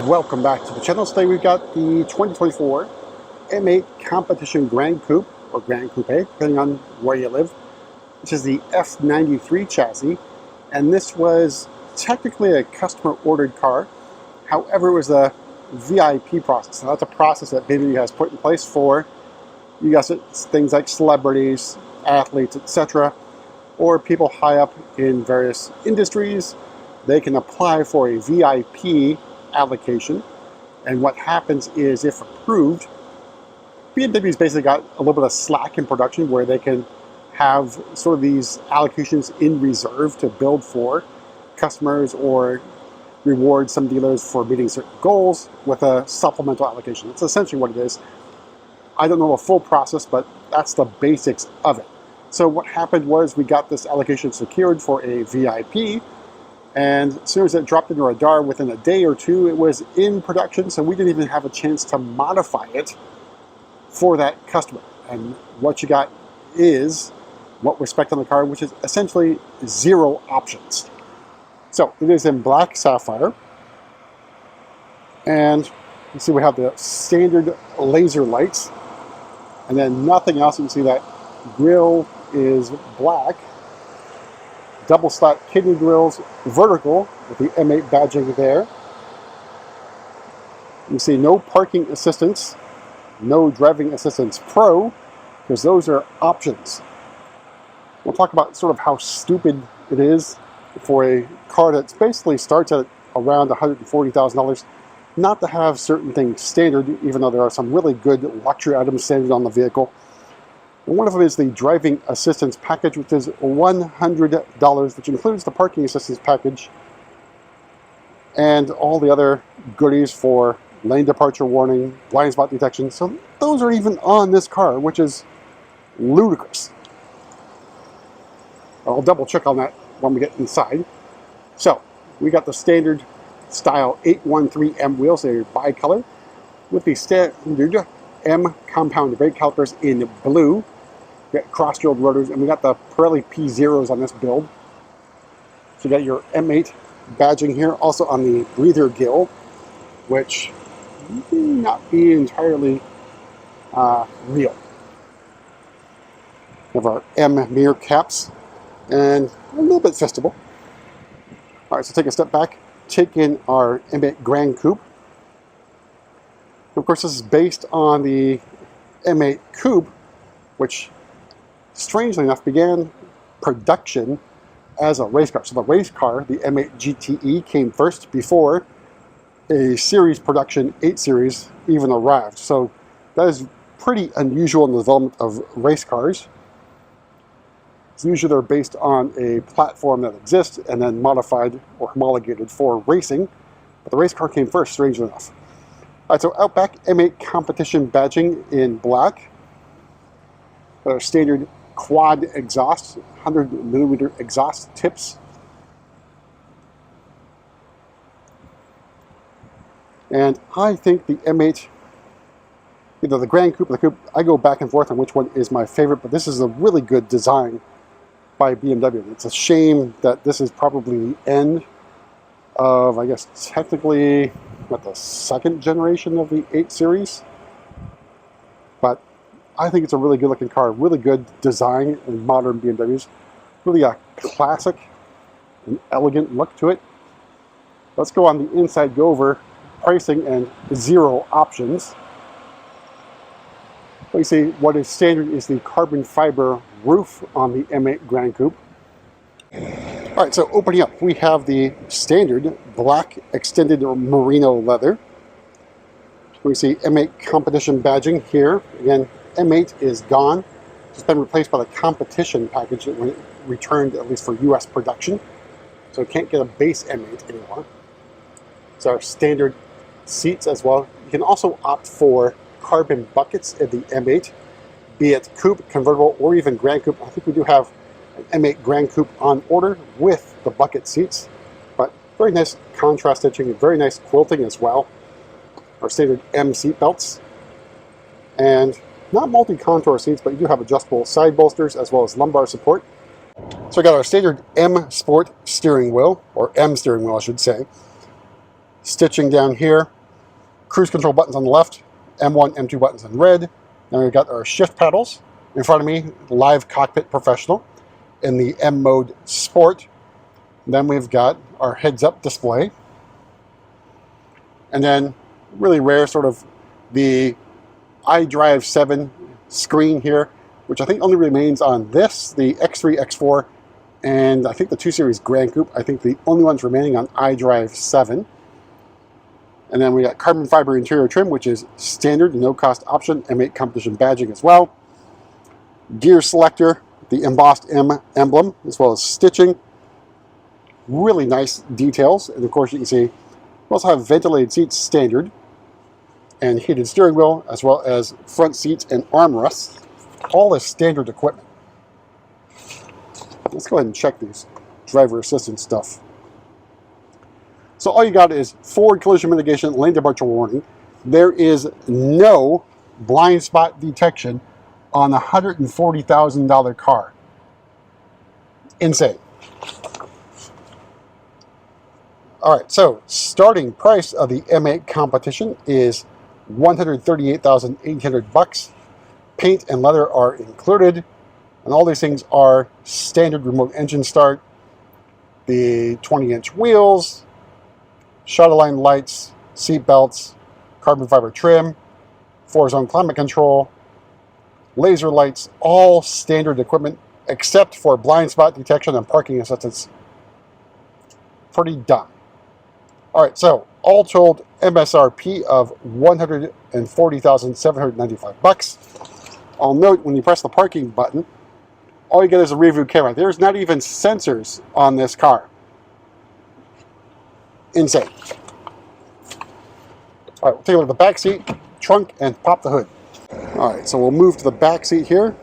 Welcome back to the channel. Today we've got the 2024 M8 Competition Gran Coupe, or Gran Coupe, depending on where you live, which is the F93 chassis. And this was technically a customer ordered car. However, it was a VIP process. Now, that's a process that BMW has put in place for you guys, things like celebrities, athletes, etc., or people high up in various industries. They can apply for a VIP allocation, and what happens is, if approved, BMW's basically got a little bit of slack in production where they can have sort of these allocations in reserve to build for customers or reward some dealers for meeting certain goals with a supplemental allocation. That's essentially what it is. I don't know the full process, but that's the basics of it. So what happened was we got this allocation secured for a VIP, and as soon as it dropped into radar, within a day or two, it was in production, so we didn't even have a chance to modify it for that customer. And what you got is what we're spec'd on the car, which is essentially 0 options. So it is in black sapphire, and you see we have the standard laser lights, and then nothing else. You can see that grille is black. Double slat kidney grills, vertical, with the M8 badging there. You see no parking assistance, no driving assistance pro, because those are options. We'll talk about sort of how stupid it is for a car that basically starts at around $140,000 not to have certain things standard, even though there are some really good luxury items standard on the vehicle. And one of them is the driving assistance package, which is $100, which includes the parking assistance package and all the other goodies for lane departure warning, blind spot detection. So those are even on this car, which is ludicrous. I'll double check on that when we get inside. So we got the standard style 813M wheels. They're bi-color with the standard M compound brake calipers in blue. We got cross-drilled rotors, and we got the Pirelli P0s on this build. So you got your M8 badging here, also on the breather gill, which may not be entirely real. We have our M mirror caps, and a little bit festival. All right, so take a step back, take in our M8 Gran Coupe. Of course, this is based on the M8 Coupe, which strangely enough began production as a race car. So the race car, the M8 GTE, came first before a series production 8 Series even arrived. So that is pretty unusual in the development of race cars. So usually they're based on a platform that exists and then modified or homologated for racing. But the race car came first, strangely enough. All right, so Outback M8 Competition badging in black. Our standard quad exhaust, 100mm exhaust tips. And I think the M8, either the Gran Coupe or the Coupe, I go back and forth on which one is my favorite, but this is a really good design by BMW. It's a shame that this is probably the end of, I guess, technically, what, the second generation of the 8 Series. But I think it's a really good looking car, really good design in modern BMWs. Really a classic and elegant look to it. Let's go on the inside, go over pricing and 0 options. Let me see, what is standard is the carbon fiber roof on the M8 Gran Coupe. All right, so opening up, we have the standard black extended merino leather. We see M8 Competition badging here. Again, M8 is gone. It's been replaced by the Competition package when it returned, at least for US production. So you can't get a base M8 anymore. So our standard seats as well. You can also opt for carbon buckets in the M8, be it coupe, convertible, or even Gran Coupe. I think we do have an M8 Gran Coupe on order with the bucket seats, but very nice contrast stitching, very nice quilting as well. Our standard M seat belts, and not multi-contour seats, but you do have adjustable side bolsters as well as lumbar support. So we got our standard M Sport steering wheel, or M steering wheel I should say. Stitching down here, cruise control buttons on the left, M1, M2 buttons in red. Then we've got our shift paddles. In front of me, Live Cockpit Professional in the M Mode Sport. Then we've got our heads-up display. And then, really rare, sort of the iDrive 7 screen here, which I think only remains on this, the X3, X4, and I think the 2 Series Gran Coupe. I think the only ones remaining on iDrive 7. And then we got carbon fiber interior trim, which is standard, no-cost option, M8 Competition badging as well. Gear selector, the embossed M emblem, as well as stitching. Really nice details. And of course, you can see we also have ventilated seats standard, and heated steering wheel, as well as front seats and armrests. All is standard equipment. Let's go ahead and check these driver assistance stuff. So all you got is forward collision mitigation, lane departure warning. There is no blind spot detection on a $140,000 car. Insane. All right, so starting price of the M8 Competition is $138,800. Paint and leather are included, and all these things are standard remote engine start, the 20-inch wheels, shadowline lights, seat belts, carbon fiber trim, 4-zone climate control, laser lights, all standard equipment except for blind spot detection and parking assistance. Pretty done. All right, so all told, MSRP of $140,795. I'll note when you press the parking button, all you get is a rear view camera. There's not even sensors on this car. Insane. All right, we'll take a look at the back seat, trunk, and pop the hood. All right, so we'll move to the back seat here.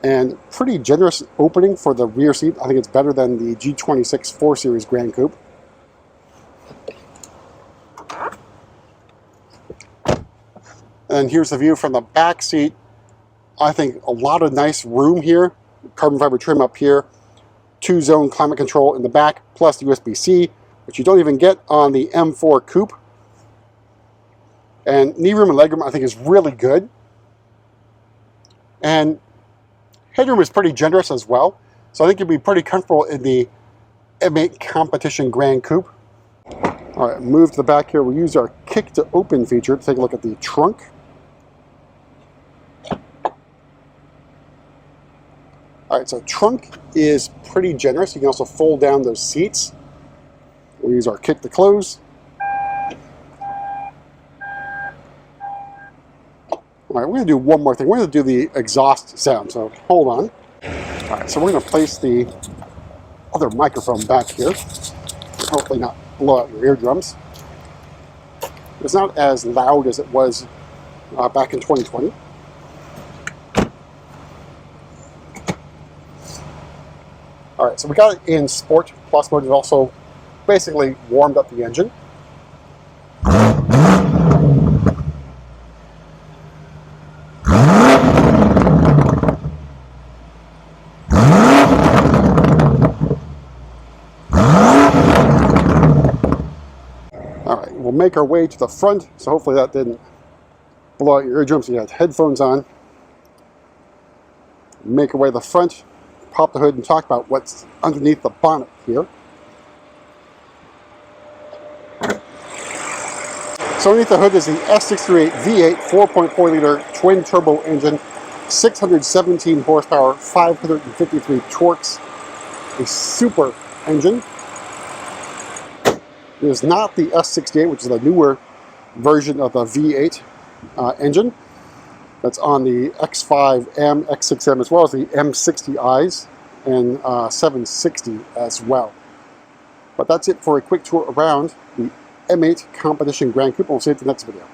And pretty generous opening for the rear seat. I think it's better than the G26 4 Series Gran Coupe. And here's the view from the back seat. I think a lot of nice room here. Carbon fiber trim up here. 2-zone climate control in the back, plus USB-C, which you don't even get on the M4 Coupe. And knee room and legroom I think is really good. And headroom is pretty generous as well. So I think you'll be pretty comfortable in the M8 Competition Gran Coupe. All right, move to the back here. We'll use our kick to open feature to take a look at the trunk. All right, so trunk is pretty generous. You can also fold down those seats. We'll use our kick to close. All right, we're going to do one more thing. We're going to do the exhaust sound, so hold on. All right, so we're going to place the other microphone back here. Hopefully not blow out your eardrums. It's not as loud as it was back in 2020. All right, so we got it in Sport Plus mode. It also basically warmed up the engine. All right, we'll make our way to the front. So hopefully that didn't blow out your eardrums. You had headphones on. Make our way to the front. Pop the hood and talk about what's underneath the bonnet here. So underneath the hood is the S638 V8 4.4 liter twin turbo engine, 617 horsepower, 553 torques, a super engine. It is not the S68, which is the newer version of the V8 engine. That's on the X5M, X6M, as well as the M60Is and 760 as well. But that's it for a quick tour around the M8 Competition Gran Coupe. We'll see you at the next video.